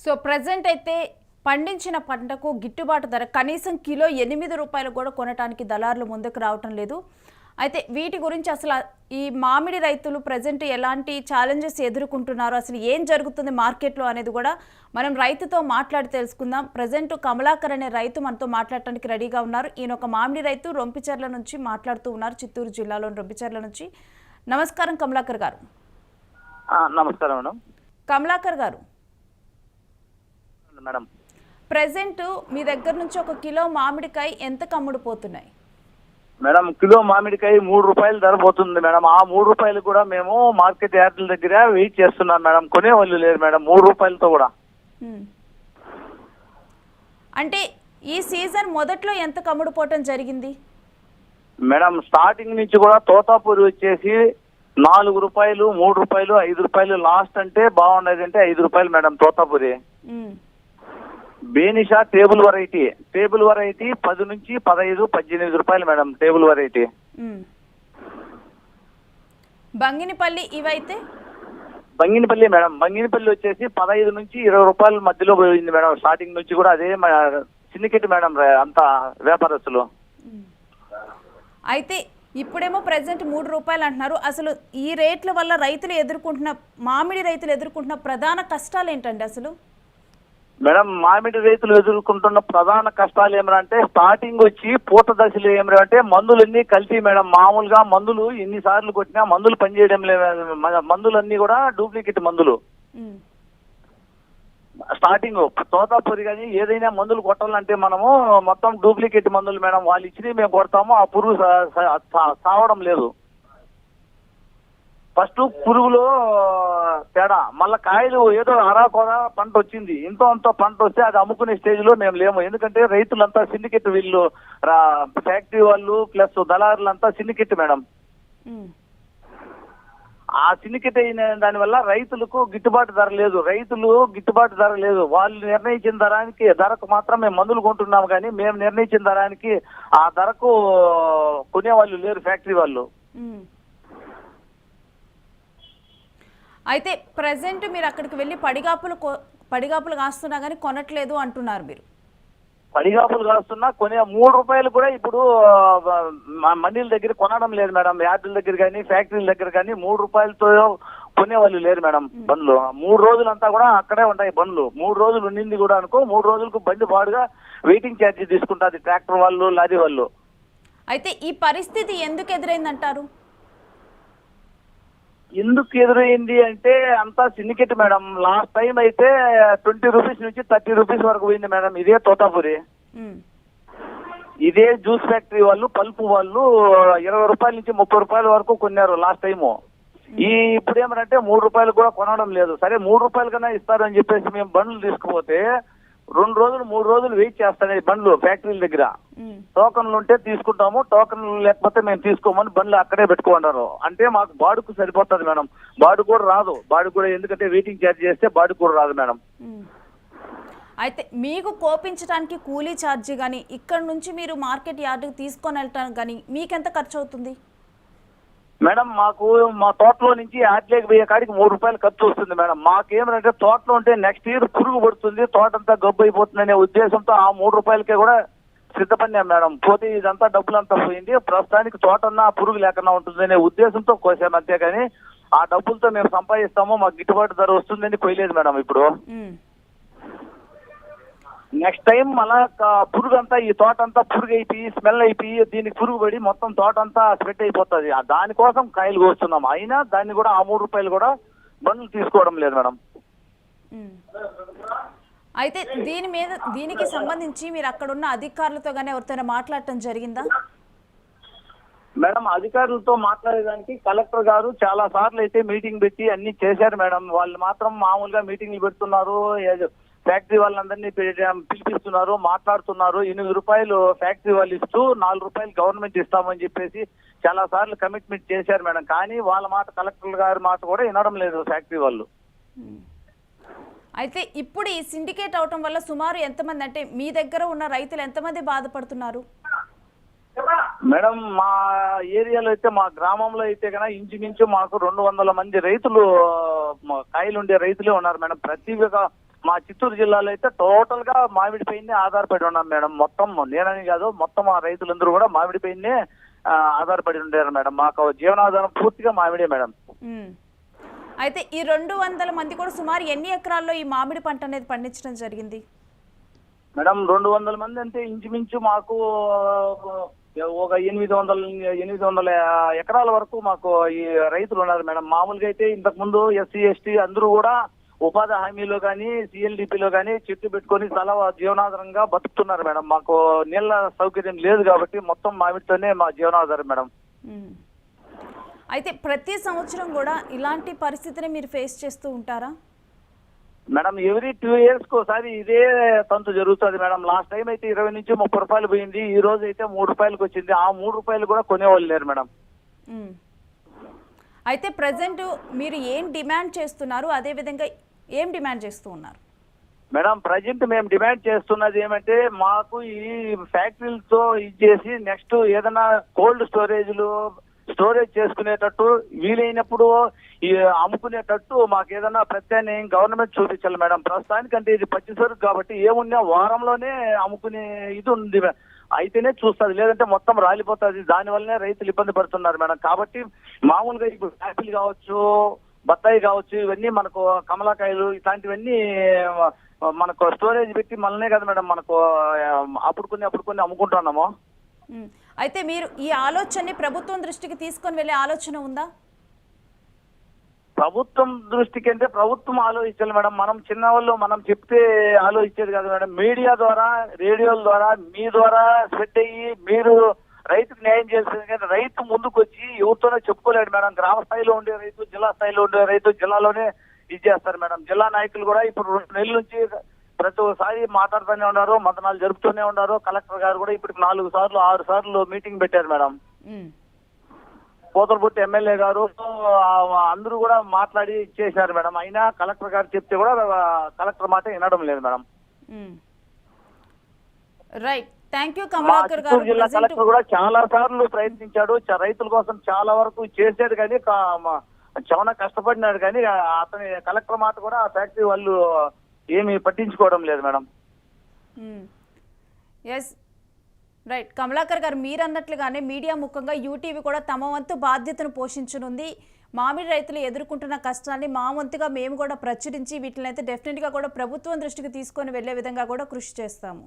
So present అయితే పండించిన పంటకు గిట్టుబాటు ధర కనీసం కిలో 8 రూపాయలు కూడా కొనడానికి దళారులు ముందుకు రావటం లేదు. అయితే వీటి గురించి అసలు ఈ మామిడి రైతులు ప్రెజెంట్ ఎలాంటి ఛాలెంజెస్ ఎదుర్కొంటున్నారు, అసలు ఏం జరుగుతుంది మార్కెట్లో అనేది కూడా మనం రైతుతో మాట్లాడి తెలుసుకుందాం. ప్రెజెంట్ కమలాకర్ అనే రైతు మనతో మాట్లాడటానికి రెడీగా ఉన్నారు. ఈయన ఒక మామిడి రైతు, రొంపిచెర్ల నుంచి మాట్లాడుతూ ఉన్నారు, చిత్తూరు జిల్లాలోని రొంపిచెర్ల నుంచి. నమస్కారం కమలాకర్ గారు. నమస్కారం మేడం. కమలాకర్ గారు, మేడం ప్రెజెంట్ మీ దగ్గర నుంచి ఒక కిలో మామిడికాయ ఎంత కమ్ముడుపోతున్నాయి? మేడం కిలో మామిడికాయ 3 రూపాయలు ధర పోతుంది మేడం. ఆ 3 రూపాయలు కూడా మేము మార్కెట్ యార్డుల దగ్గర వెయిట్ చేస్తున్నాం మేడం. కొనే వాళ్ళు లేరు మేడం 3 రూపాయలతో కూడా. అంటే ఈ సీజన్ మొదట్లో ఎంత కమ్ముడుపోవటం జరిగింది మేడం? స్టార్టింగ్ నుంచి కూడా తోతాపూరి వచ్చేసి 4 రూపాయలు, 3 రూపాయలు, 5 రూపాయలు, లాస్ట్ అంటే బాగుండేది అంటే 5 రూపాయలు madam Totapuri. Benisha table variety 10 నుంచి 15, 18 రూపాయలు మేడం టేబుల్ వెరైటీ. బంగినిపల్లి ఇవైతే బంగినపల్లి మేడం, బంగినపల్లి వచ్చేసి 15 నుంచి 20 రూపాయల మధ్యలో పోయింది మేడం. స్టార్టింగ్ నుంచి కూడా అదే సిండికేట్ మేడం అంతా వ్యాపారస్తులు. అయితే ఇప్పుడేమో ప్రెసెంట్ 3 రూపాయలు అంటున్నారు. అసలు ఈ రేట్ల వల్ల మామిడి రైతులు ఎదుర్కొంటున్న ప్రధాన కష్టాలు ఏంటండి అసలు? మేడం మామిడి రైతులు ఎదుర్కొంటున్న ప్రధాన కష్టాలు ఏమంటే స్టార్టింగ్ వచ్చి పూత దశలు ఏమంటే మందులన్నీ కల్తీ మేడం. మామూలుగా మందులు ఎన్నిసార్లు కొట్టినా మందులు పనిచేయడం లేదు. మందులన్నీ కూడా డూప్లికేట్ మందులు. స్టార్టింగ్ తోతాపూరి కానీ ఏదైనా మందులు కొట్టాలంటే మనము మొత్తం డూప్లికేట్ మందులు మేడం. వాళ్ళు ఇచ్చినవి మేము కొడతాము, ఆ పురుగు సావడం లేదు. ఫస్ట్ పురుగులో తేడా, మళ్ళీ కాయలు ఏదో అరాకొర పంట వచ్చింది, ఇంతో అంతో పంట వస్తే అది అమ్ముకునే స్టేజ్ లో మేము లేము. ఎందుకంటే రైతులంతా సిండికేట్, వీళ్ళు ఫ్యాక్టరీ వాళ్ళు ప్లస్ దళారులంతా సిండికేట్ మేడం. ఆ సిండికేట్ అయిన దానివల్ల రైతులకు గిట్టుబాటు ధర లేదు. వాళ్ళు నిర్ణయించిన ధరకు మాత్రం మేము మందులు కొంటున్నాము, కానీ మేము నిర్ణయించిన ధరానికి ఆ ధరకు కొనేవాళ్ళు లేరు ఫ్యాక్టరీ వాళ్ళు. అయితే ప్రెసెంట్ మీరు అక్కడికి వెళ్ళి పడిగాపులు కాస్తున్నా కానీ కొనట్లేదు అంటున్నారు మీరు. పడిగాపులు కాస్తున్నా 3 రూపాయలు కూడా ఇప్పుడు మండీల దగ్గర కొనడం లేదు మేడం. యార్డుల దగ్గర కానీ ఫ్యాక్టరీల దగ్గర కానీ 3 రూపాయలతో కొనేవాళ్ళు లేరు మేడం. బండ్లు 3 రోజులంతా కూడా అక్కడే ఉంటాయి బండ్లు. 3 రోజులు ఉండింది కూడా అనుకో, 3 రోజులకు బండి బాడుగా వెయిటింగ్ ఛార్జీ తీసుకుంటుంది ట్రాక్టర్ వాళ్ళు, లారీ వాళ్ళు. అయితే ఈ పరిస్థితి ఎందుకు ఎదురైందంటారు? ఎందుకు ఎదురైంది అంటే అంతా సిండికేట్ మేడం. లాస్ట్ టైం అయితే 20 రూపీస్ నుంచి 30 రూపీస్ వరకు పోయింది మేడం. ఇదే తోతాపూరి, ఇదే జ్యూస్ ఫ్యాక్టరీ వాళ్ళు, పల్పు వాళ్ళు 20 రూపాయల నుంచి 30 రూపాయల వరకు కొన్నారు లాస్ట్ టైము. ఇప్పుడు ఏమంటే 3 రూపాయలు కూడా కొనడం లేదు. సరే 3 రూపాయల కన్నా ఇస్తారని చెప్పేసి మేము బండ్లు తీసుకుపోతే 2 రోజులు 3 రోజులు వెయిట్ చేస్తాయి బండ్లు ఫ్యాక్టరీల దగ్గర. టోకన్లు ఉంటే తీసుకుంటాము, టోకన్లు లేకపోతే మేము తీసుకోమని బండ్లు అక్కడే పెట్టుకుంటారు. అంటే మాకు బాడుకు సరిపోతుంది మేడం. బాడు కూడా రాదు, బాడు కూడా ఎందుకంటే వెయిటింగ్ ఛార్జ్ చేస్తే బాడు కూడా రాదు మేడం. అయితే మీకు కోపించడానికి కూలీ ఛార్జీ కానీ ఇక్కడ నుంచి మీరు మార్కెట్ యార్డుకి తీసుకొని వెళ్ళటానికి కానీ మీకెంత ఖర్చు అవుతుంది మేడం? మాకు మా తోటలో నుంచి యార్డ్లేకి పోయే కాడికి 3 రూపాయలు ఖర్చు వస్తుంది మేడం. మాకేమంటే తోటలో ఉంటే నెక్స్ట్ ఇయర్ పురుగు పడుతుంది, తోటంతా గబ్బు అయిపోతుంది అనే ఉద్దేశంతో ఆ 3 రూపాయలకే కూడా సిద్ధపడినాం మేడం. పోతే ఇదంతా డబ్బులంతా పోయింది, ప్రస్తుతానికి తోటన్నా పురుగు లేకుండా ఉంటుంది అనే ఉద్దేశంతో కోసాము. అంతేగాని ఆ డబ్బులతో మేము సంపాదిస్తాము, మాకు గిట్టుబాటు ధర వస్తుందని కొయ్యలేదు మేడం. ఇప్పుడు నెక్స్ట్ టైం మళ్ళా పురుగు అంతా ఈ తోట అంతా పురుగు అయిపోయి స్మెల్ అయిపోయి దీనికి పురుగు పడి మొత్తం తోట అంతా స్ప్రెడ్ అయిపోతుంది. దానికోసం కాయలు కోస్తున్నాం. అయినా దాన్ని కూడా ఆ 3 రూపాయలు కూడా బండ్లు తీసుకోవడం లేదు మేడం. అయితే దీనికి సంబంధించి మీరు అక్కడ ఉన్న అధికారులతో కానీ ఎవరితో మాట్లాడటం జరిగిందా మేడం? అధికారులతో మాట్లాడేదానికి కలెక్టర్ గారు చాలా సార్లు అయితే మీటింగ్ పెట్టి అన్ని చేశారు మేడం. వాళ్ళు మాత్రం మామూలుగా మీటింగ్లు పెడుతున్నారు, ఫ్యాక్టరీ వాళ్ళందరినీ పిలిపిస్తున్నారు, మాట్లాడుతున్నారు. 8 రూపాయలు ఫ్యాక్టరీ వాళ్ళు ఇస్తూ 4 రూపాయలు గవర్నమెంట్ ఇస్తామని చెప్పేసి చాలా సార్లు కమిట్మెంట్ చేశారు మేడం. కానీ వాళ్ళ మాట, కలెక్టర్ గారి మాట కూడా వినడం లేదు ఫ్యాక్టరీ వాళ్ళు. అయితే ఇప్పుడు ఈ సిండికేట్ అవటం వల్ల సుమారు ఎంతమంది, అంటే మీ దగ్గర ఉన్న రైతులు ఎంతమంది బాధపడుతున్నారు మేడం? మా ఏరియాలో అయితే, మా గ్రామంలో అయితే కన్నా ఇంచుమించు మాకు 200 మంది రైతులు, కాయలుండే రైతులే ఉన్నారు మేడం. ప్రతి మా చిత్తూరు జిల్లాలో అయితే టోటల్ గా మామిడి పైనే ఆధారపడి ఉన్నాం మేడం. మొత్తం నేనని కాదు, మొత్తం ఆ రైతులందరూ కూడా మామిడి పైనే ఆధారపడి ఉండారు మేడం. మాకు జీవనాధారం పూర్తిగా మామిడే మేడం. ఉమ్. అయితే ఈ 200 మంది కూడా సుమారు ఎన్ని ఎకరాల్లో ఈ మామిడి పంట అనేది పండించడం జరిగింది? మేడం 200 మంది అంటే ఇంచుమించు మాకు ఒక 800 ఎకరాల వరకు మాకు ఈ రైతులు ఉన్నారు మేడం. మామూలుగా అయితే ఇంతకు ముందు ఎస్సీ ఎస్టీ అందరూ కూడా ఉపాధి హామీలో కానీ సిఎల్డిపిలో కానీ చెట్టు పెట్టుకొని చాలా జీవనాధారంగా బతుకుతున్నారు మేడం. మాకు నీళ్ళ సౌకర్యం లేదు కాబట్టి మొత్తం మామిడితోనే మా జీవనాధారం మేడం. ఉమ్. అయితే ప్రతి సంవత్సరం కూడా ఇలాంటి పరిస్థితిని మీరు ఫేస్ చేస్తూ ఉంటారా? మేడం ఎవ్రీ 2 years ఒకసారి ఇదే తంతు జరుగుతుంది మేడం. లాస్ట్ టైం అయితే 20 నుంచి 30 రూపాయలు పోయింది. ఈ రోజు అయితే 3 రూపాయలకు వచ్చింది. ఆ 3 రూపాయలు కూడా కొనేవాళ్ళు లేరు మేడం. ఉమ్. అయితే ప్రజెంట్ మీరు ఏం డిమాండ్ చేస్తున్నారు, అదే విధంగా ఏం డిమాండ్ చేస్తూ ఉన్నారు? మేడం ప్రజెంట్ మేము డిమాండ్ చేస్తున్నది ఏమంటే, మాకు ఈ ఫ్యాక్టరీలతో ఇచ్చేసి నెక్స్ట్ ఏదైనా కోల్డ్ స్టోరేజ్ చేసుకునేటట్టు వీలైనప్పుడు ఈ అమ్ముకునేటట్టు మాకు ఏదైనా ప్రత్యామ్నాయం గవర్నమెంట్ చూపించాలి మేడం. ప్రస్తుతానికంటే ఇది పచ్చిసరుకు కాబట్టి ఏమున్నా వారంలోనే అమ్ముకునే ఇది ఉంది, అయితేనే చూస్తుంది, లేదంటే మొత్తం రాలిపోతుంది. దానివల్లనే రైతులు ఇబ్బంది పడుతున్నారు మేడం. కాబట్టి మామూలుగా ఇప్పుడు యాపిల్ కావచ్చు, బత్తాయి కావచ్చు, ఇవన్నీ మనకు కమలాకాయలు ఇట్లాంటివన్నీ మనకు స్టోరేజ్ పెట్టి మనల్నే కదా మేడం మనకు అప్పుడు కొన్ని అమ్ముకుంటున్నాము. అయితే మీరు ఈ ఆలోచనని ప్రభుత్వం దృష్టికి తీసుకొని వెళ్ళే ఆలోచన ఉందా? ప్రభుత్వం దృష్టికి అంటే ప్రభుత్వం ఆలోచించాలి మేడం. మనం చిన్నవాళ్ళు మనం చెప్తే ఆలోచించేది కాదు మేడం. మీడియా ద్వారా, రేడియోల ద్వారా, మీ ద్వారా స్ప్రెడ్ అయ్యి మీరు రైతుకు న్యాయం చేస్తుంది. కానీ రైతు ముందుకు వచ్చి ఎవరితోనే చెప్పుకోలేడు మేడం. గ్రామ స్థాయిలో ఉండే రైతు, జిల్లా స్థాయిలో ఉండే రైతు జిల్లాలోనే ఇది చేస్తారు మేడం. జిల్లా నాయకులు కూడా ఇప్పుడు 2 నెలల నుంచి ప్రతి ఒక్కసారి మాట్లాడుతూనే ఉన్నారు, మంతనాలు జరుపుతూనే ఉన్నారు. కలెక్టర్ గారు కూడా ఇప్పుడు 4 సార్లు 6 సార్లు మీటింగ్ పెట్టారు మేడం. పోతలపుట్టి ఎమ్మెల్యే గారు అందరూ కూడా మాట్లాడి ఇచ్చేసారు మేడం. అయినా కలెక్టర్ గారు చెప్తే కూడా కలెక్టర్ మాట వినడం లేదు madam. Right, thank you Kamalakar గారు. చిత్తూరు జిల్లా కలెక్టర్ కూడా చాలా సార్లు ప్రయత్నించాడు, రైతుల కోసం చాలా వరకు చేశాడు, కానీ చాలా కష్టపడినాడు. కానీ అతని కలెక్టర్ మాట కూడా ఆ ఫ్యాక్టరీ వాళ్ళు ఏమి పట్టించుకోవడం లేదు మేడం. ఎస్ రైట్, కమలాకర్ గారు మీరు అన్నట్లుగానే మీడియా ముఖంగా యూటీవీ కూడా తమ వంతు బాధ్యతను పోషించనుంది. మామిడి రైతులు ఎదుర్కొంటున్న కష్టాన్ని మా వంతుగా మేము కూడా ప్రచురించి వీటిని అయితే డెఫినెట్గా కూడా ప్రభుత్వం దృష్టికి తీసుకొని వెళ్లే విధంగా కూడా కృషి చేస్తాము.